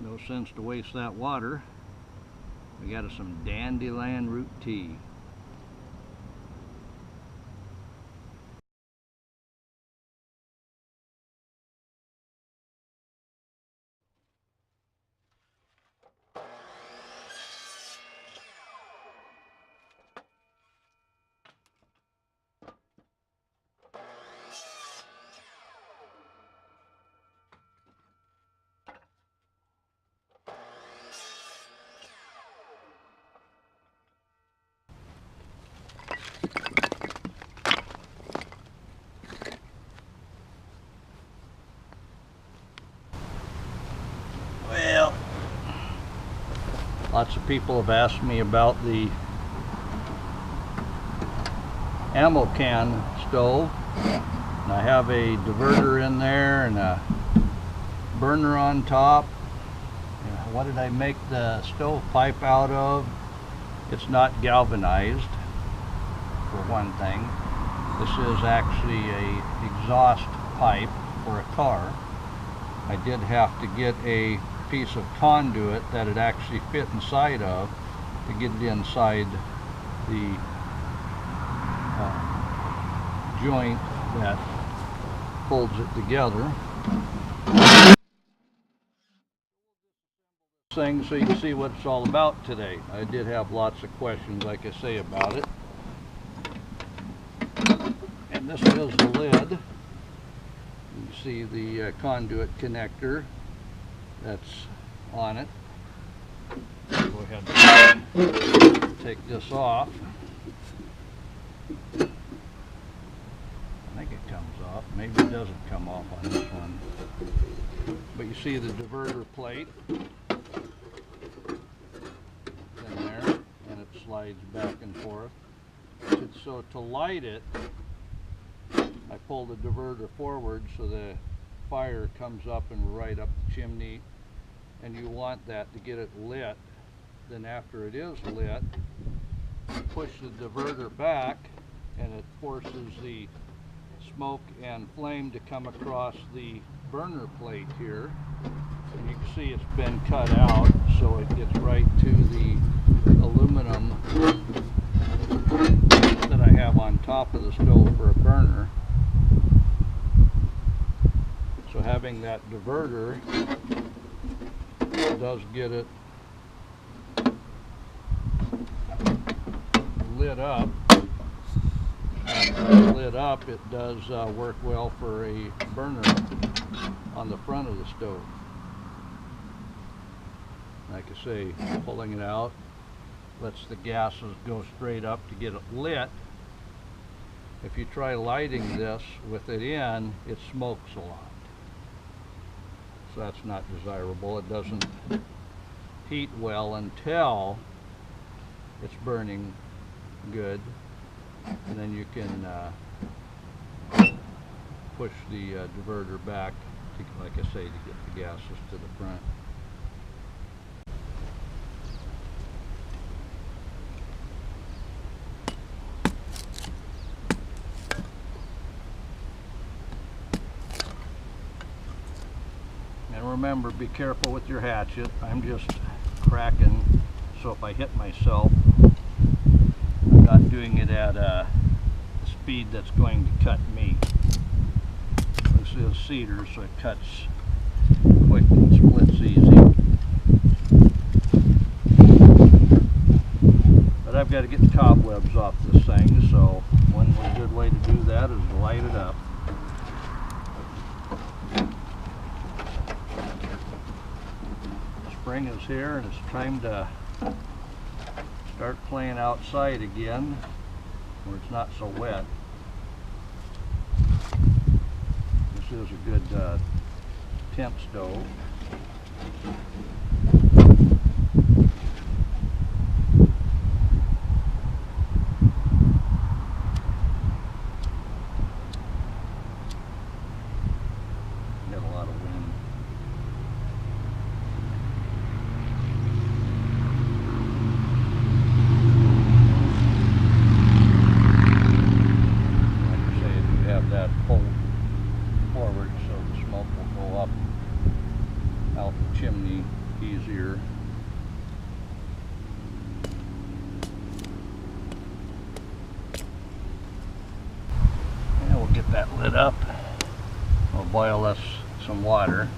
No sense to waste that water. We got us some dandelion root tea. Well, lots of people have asked me about the ammo can stove, and I have a diverter in there and a burner on top. What did I make the stove pipe out of? It's not galvanized, for one thing. This is actually a exhaust pipe for a car. I did have to get a piece of conduit that it actually fit inside of to get it inside the joint that holds it together. Thing so you can see what it's all about today. I did have lots of questions, like I say, about it. And this is the lid. You see the conduit connector that's on it. Go ahead and take this off. I think it comes off. Maybe it doesn't come off on this one. But you see the diverter plate in there, and it slides back and forth. So to light it, I pull the diverter forward so the fire comes up and right up the chimney, and you want that to get it lit. Then after it is lit, push the diverter back and it forces the smoke and flame to come across the burner plate here, and you can see it's been cut out so it gets right to the aluminum that I have on top of the stove for a burner. So having that diverter does get it lit up. After it's lit up, it does work well for a burner on the front of the stove. Like I say, pulling it out lets the gases go straight up to get it lit. If you try lighting this with it in, it smokes a lot. So that's not desirable. It doesn't heat well until it's burning good, and then you can push the diverter back to, like I say, to get the gases to the front. And remember, be careful with your hatchet. I'm just cracking, so if I hit myself, I'm not doing it at a speed that's going to cut me. This is cedar, so it cuts quick and splits easy. But I've got to get the cobwebs off this thing, so one good way to do that is to light it up. Spring is here, and it's time to start playing outside again where it's not so wet. This is a good tent stove. Got a lot of wind. That pulled forward so the smoke will go up out the chimney easier. And we'll get that lit up. We'll boil us some water.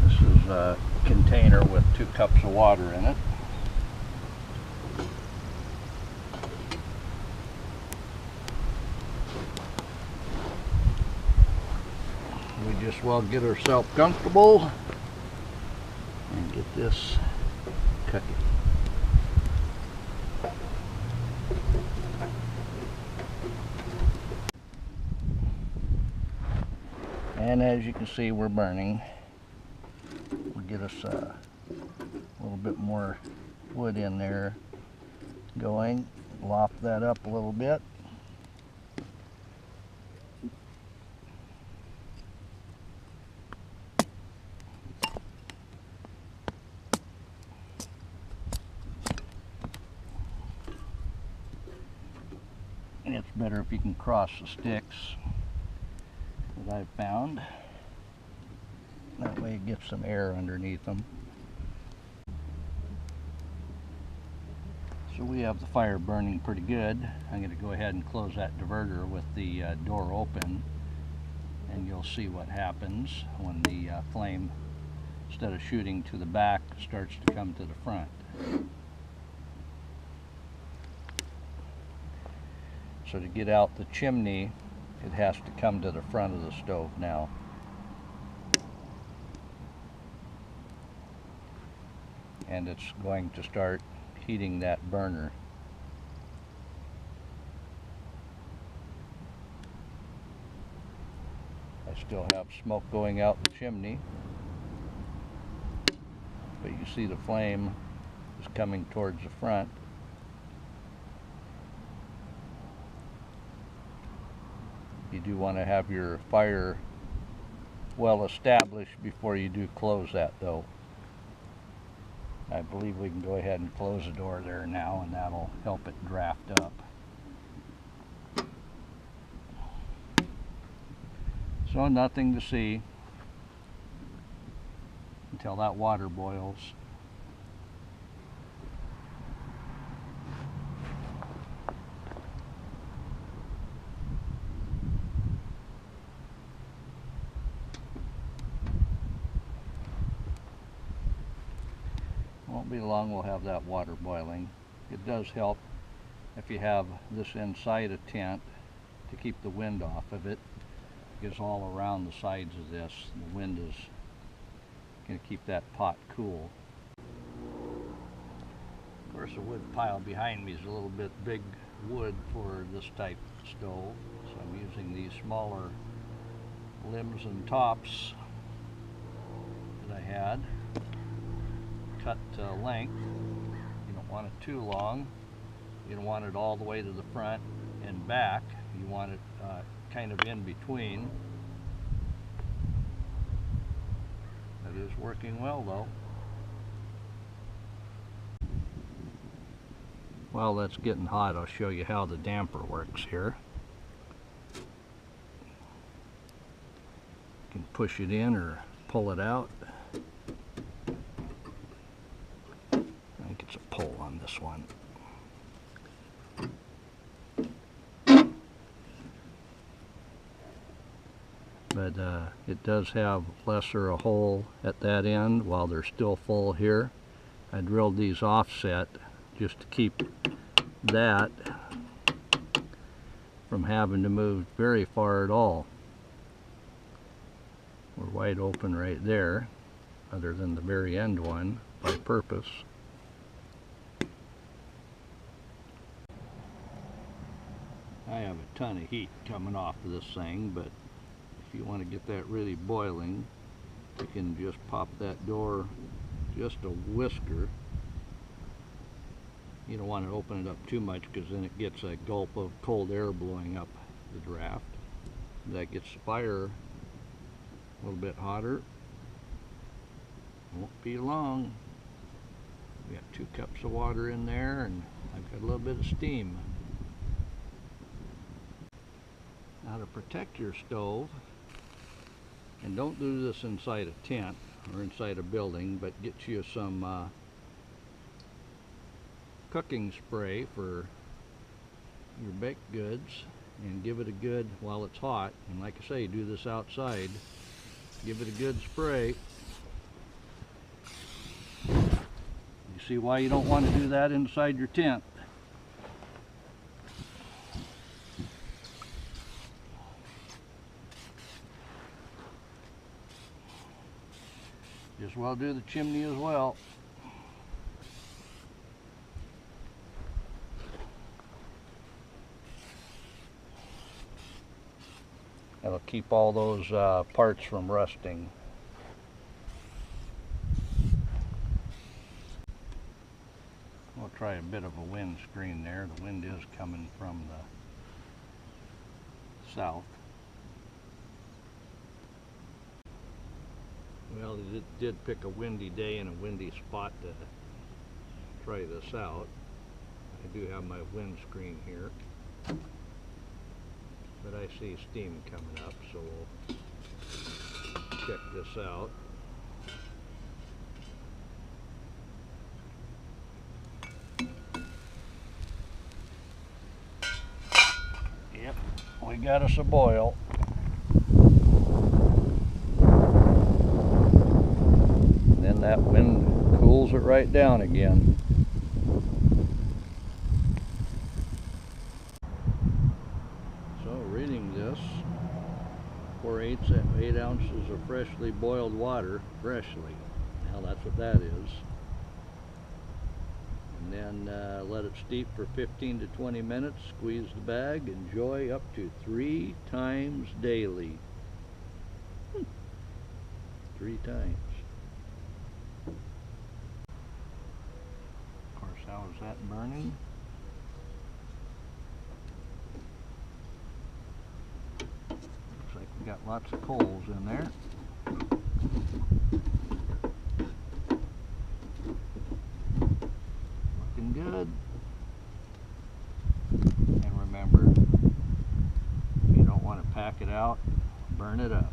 This is a container with 2 cups of water in it. We just well get ourselves comfortable and get this cooking. And as you can see, we're burning. We'll get us a little bit more wood in there going. Loft that up a little bit. And it's better if you can cross the sticks, that I've found. That way it gets some air underneath them. So we have the fire burning pretty good. I'm going to go ahead and close that diverter with the door open, and you'll see what happens when the flame, instead of shooting to the back, starts to come to the front. So to get out the chimney, it has to come to the front of the stove now. And it's going to start heating that burner. I still have smoke going out the chimney, but you see the flame is coming towards the front. You do want to have your fire well established before you do close that, though. I believe we can go ahead and close the door there now, and that'll help it draft up. So nothing to see until that water boils. Won't be long, we'll have that water boiling. It does help if you have this inside a tent to keep the wind off of it, because all around the sides of this, the wind is going to keep that pot cool. Of course, the wood pile behind me is a little bit big wood for this type of stove, so I'm using these smaller limbs and tops that I had. Cut length. You don't want it too long. You don't want it all the way to the front and back. You want it kind of in between. That is working well, though. While that's getting hot, I'll show you how the damper works here. You can push it in or pull it out. It's a pull on this one. But it does have lesser a hole at that end while they're still full here. I drilled these offset just to keep that from having to move very far at all. We're wide open right there, other than the very end one, by purpose. I have a ton of heat coming off of this thing, but if you want to get that really boiling, you can just pop that door just a whisker. You don't want to open it up too much, because then it gets a gulp of cold air blowing up the draft. That gets the fire a little bit hotter. Won't be long. We got 2 cups of water in there, and I've got a little bit of steam. Now, to protect your stove, and don't do this inside a tent, or inside a building, but get you some cooking spray for your baked goods and give it a good, while it's hot, and like I say, do this outside, give it a good spray. You see why you don't want to do that inside your tent. Just well do the chimney as well. That'll keep all those parts from rusting. We'll try a bit of a wind screen there. The wind is coming from the south. Well, it did pick a windy day and a windy spot to try this out. I do have my wind screen here, but I see steam coming up, so we'll check this out. Yep, we got us a boil. Then that wind cools it right down again. So reading this, 4/8 ounces of freshly boiled water, freshly. Now that's what that is. And then let it steep for 15 to 20 minutes, squeeze the bag, enjoy up to 3 times daily. 3 times. Of course, how is that burning? Looks like we got lots of coals in there. Looking good. And remember, you don't want to pack it out, burn it up.